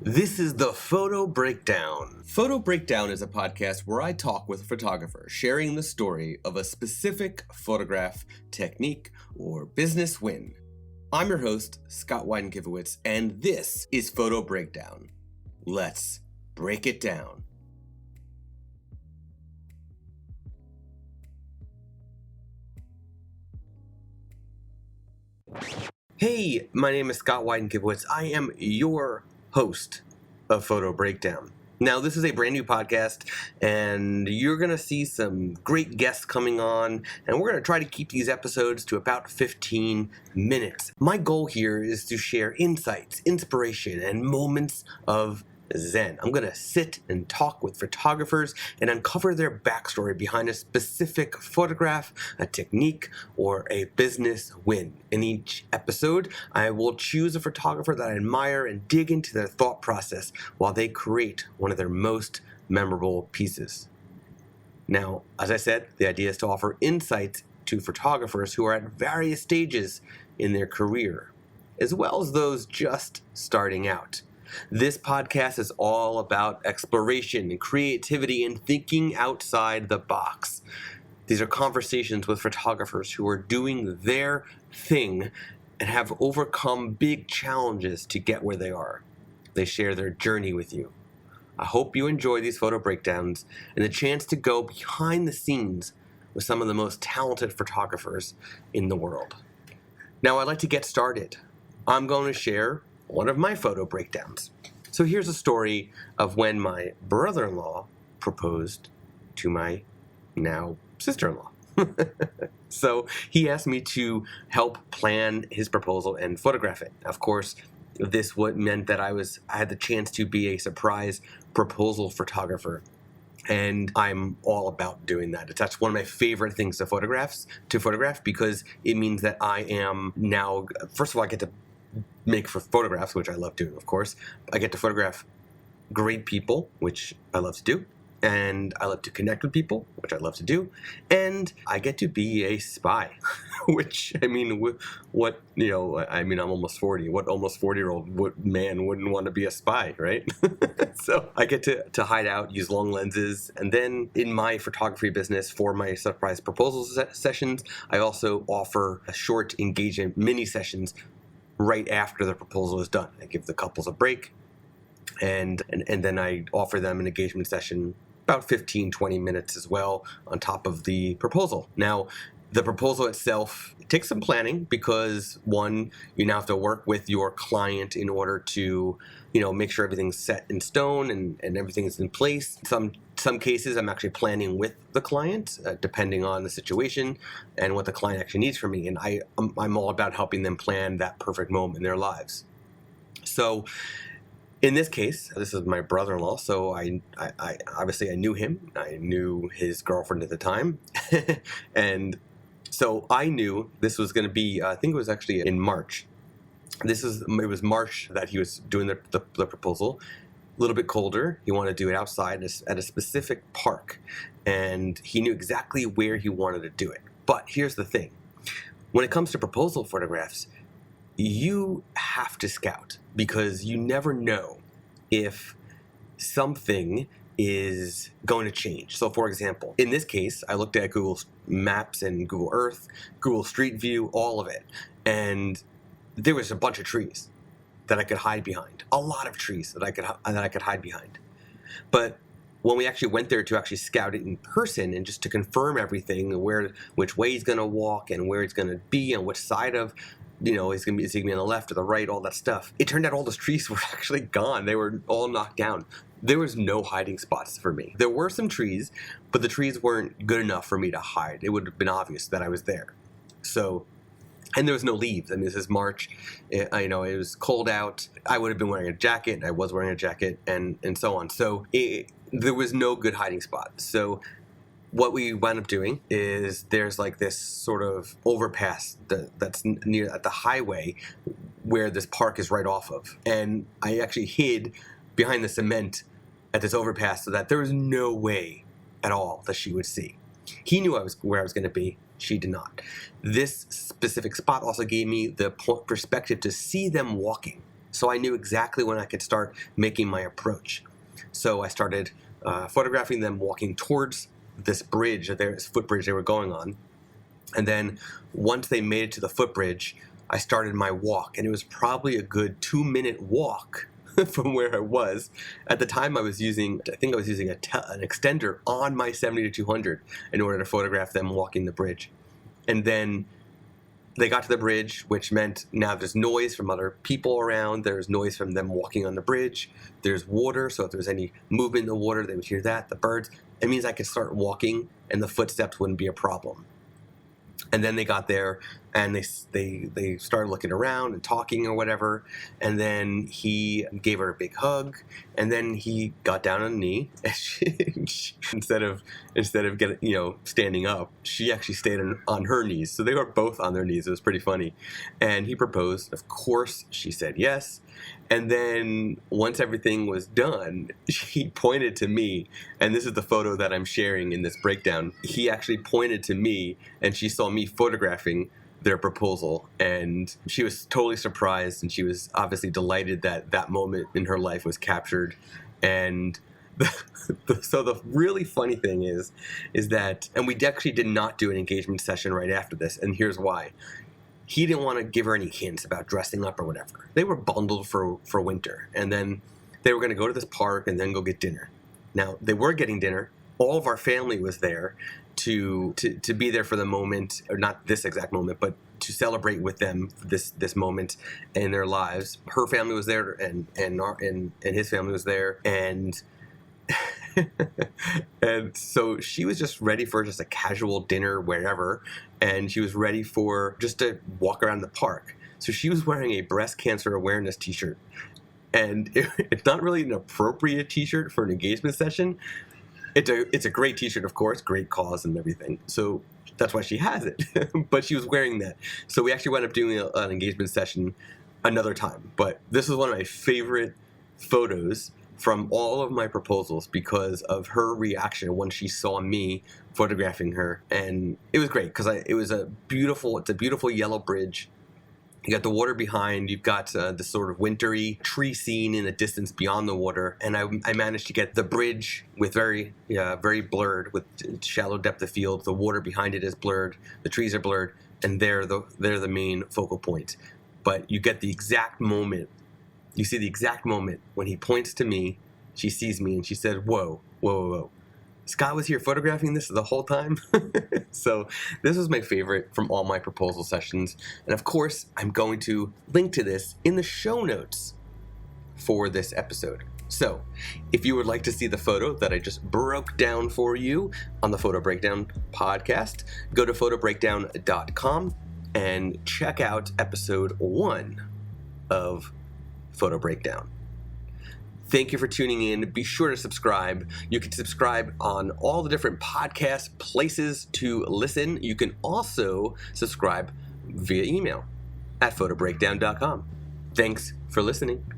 This is the Photo Breakdown. Photo Breakdown is a podcast where I talk with a photographer, sharing the story of a specific photograph, technique, or business win. I'm your host, Scott Wyden Kivowitz, and this is Photo Breakdown. Let's break it down. Hey, my name is Scott Wyden Kivowitz. I am your host of Photo Breakdown. Now, this is a brand new podcast, and you're going to see some great guests coming on, and we're going to try to keep these episodes to about 15 minutes. My goal here is to share insights, inspiration, and moments of Zen. I'm going to sit and talk with photographers and uncover their backstory behind a specific photograph, a technique, or a business win. In each episode, I will choose a photographer that I admire and dig into their thought process while they create one of their most memorable pieces. Now, as I said, the idea is to offer insights to photographers who are at various stages in their career, as well as those just starting out. This podcast is all about exploration and creativity and thinking outside the box. These are conversations with photographers who are doing their thing and have overcome big challenges to get where they are. They share their journey with you. I hope you enjoy these photo breakdowns and the chance to go behind the scenes with some of the most talented photographers in the world. Now, I'd like to get started. I'm going to share one of my photo breakdowns. So here's a story of when my brother-in-law proposed to my now sister-in-law. So he asked me to help plan his proposal and photograph it. Of course, this meant that I had the chance to be a surprise proposal photographer. And I'm all about doing that. That's one of my favorite things to photograph because it means that I am now, first of all, I get to make for photographs, which I love doing, of course. I get to photograph great people, which I love to do. And I love to connect with people, which I love to do. And I get to be a spy, which, I mean, I'm almost 40. What almost 40-year-old man wouldn't want to be a spy, right? So I get to hide out, use long lenses. And then in my photography business for my surprise proposal sessions, I also offer a short engagement mini sessions right after the proposal is done. I give the couples a break, and then I offer them an engagement session about 15, 20 minutes as well on top of the proposal. Now, the proposal itself takes some planning because, one, you now have to work with your client in order to, make sure everything's set in stone and everything is in place. Some cases I'm actually planning with the client, depending on the situation and what the client actually needs from me. And I'm all about helping them plan that perfect moment in their lives. So in this case, this is my brother-in-law, so I obviously I knew him. I knew his girlfriend at the time. And so I knew this was going to be, I think it was actually in March. It was March that he was doing the proposal. A little bit colder. He wanted to do it outside at a specific park. And he knew exactly where he wanted to do it. But here's the thing. When it comes to proposal photographs, you have to scout because you never know if something is going to change. So for example, in this case, I looked at Google Maps and Google Earth, Google Street View, all of it. And there was a bunch of trees that I could hide behind. A lot of trees that I could hide behind. But when we actually went there to actually scout it in person and just to confirm everything, which way he's going to walk and where he's going to be and which side of, is he going to be on the left or the right, all that stuff. It turned out all those trees were actually gone. They were all knocked down. There was no hiding spots for me. There were some trees, but the trees weren't good enough for me to hide. It would have been obvious that I was there. So, and there was no leaves. I mean, this is March. It was cold out. I would have been wearing a jacket. I was wearing a jacket and so on. So there was no good hiding spot. So what we wound up doing is there's like this sort of overpass that's near at the highway where this park is right off of. And I actually hid behind the cement at this overpass so that there was no way at all that she would see. He knew where I was going to be. She did not. This specific spot also gave me the perspective to see them walking. So I knew exactly when I could start making my approach. So I started photographing them walking towards this bridge, this footbridge they were going on. And then once they made it to the footbridge, I started my walk. And it was probably a good 2-minute walk from where I was. At the time I was using an extender on my 70-200 in order to photograph them walking the bridge. And then they got to the bridge, which meant now there's noise from other people around. There's noise from them walking on the bridge. There's water, so if there's any movement in the water, they would hear that. The birds. It means I could start walking, and the footsteps wouldn't be a problem. And then they got there, and they started looking around and talking or whatever. And then he gave her a big hug, and then he got down on a knee. And instead of getting standing up, she actually stayed on her knees. So they were both on their knees. It was pretty funny. And he proposed. Of course, she said yes. And then once everything was done, he pointed to me, and this is the photo that I'm sharing in this breakdown. He actually pointed to me, and she saw me photographing their proposal, and she was totally surprised, and she was obviously delighted that that moment in her life was captured. And so the really funny thing is that, and we actually did not do an engagement session right after this, and here's why. He didn't want to give her any hints about dressing up or whatever. They were bundled for winter, and then they were going to go to this park and then go get dinner. Now, they were getting dinner. All of our family was there to be there for the moment, or not this exact moment, but to celebrate with them this moment in their lives. Her family was there, and his family was there, and and so she was just ready for just a casual dinner wherever, and she was ready for just to walk around the park. So she was wearing a breast cancer awareness t-shirt, and it's not really an appropriate t-shirt for an engagement session. It's a great t-shirt, of course, great cause and everything, so that's why she has it. But she was wearing that, so we actually wound up doing an engagement session another time. But this is one of my favorite photos from all of my proposals because of her reaction when she saw me photographing her. And it was great because it's a beautiful yellow bridge. You got the water behind, you've got this sort of wintry tree scene in the distance beyond the water, and I managed to get the bridge with very blurred, with shallow depth of field. The water behind it is blurred, the trees are blurred, and they're the main focal point. But you get the exact moment. You see the exact moment when he points to me, she sees me, and she said, whoa, whoa, whoa. Scott was here photographing this the whole time. So this was my favorite from all my proposal sessions. And of course, I'm going to link to this in the show notes for this episode. So if you would like to see the photo that I just broke down for you on the Photo Breakdown podcast, go to photobreakdown.com and check out episode 1 of Photo Breakdown. Thank you for tuning in. Be sure to subscribe. You can subscribe on all the different podcast places to listen. You can also subscribe via email at photobreakdown.com. Thanks for listening.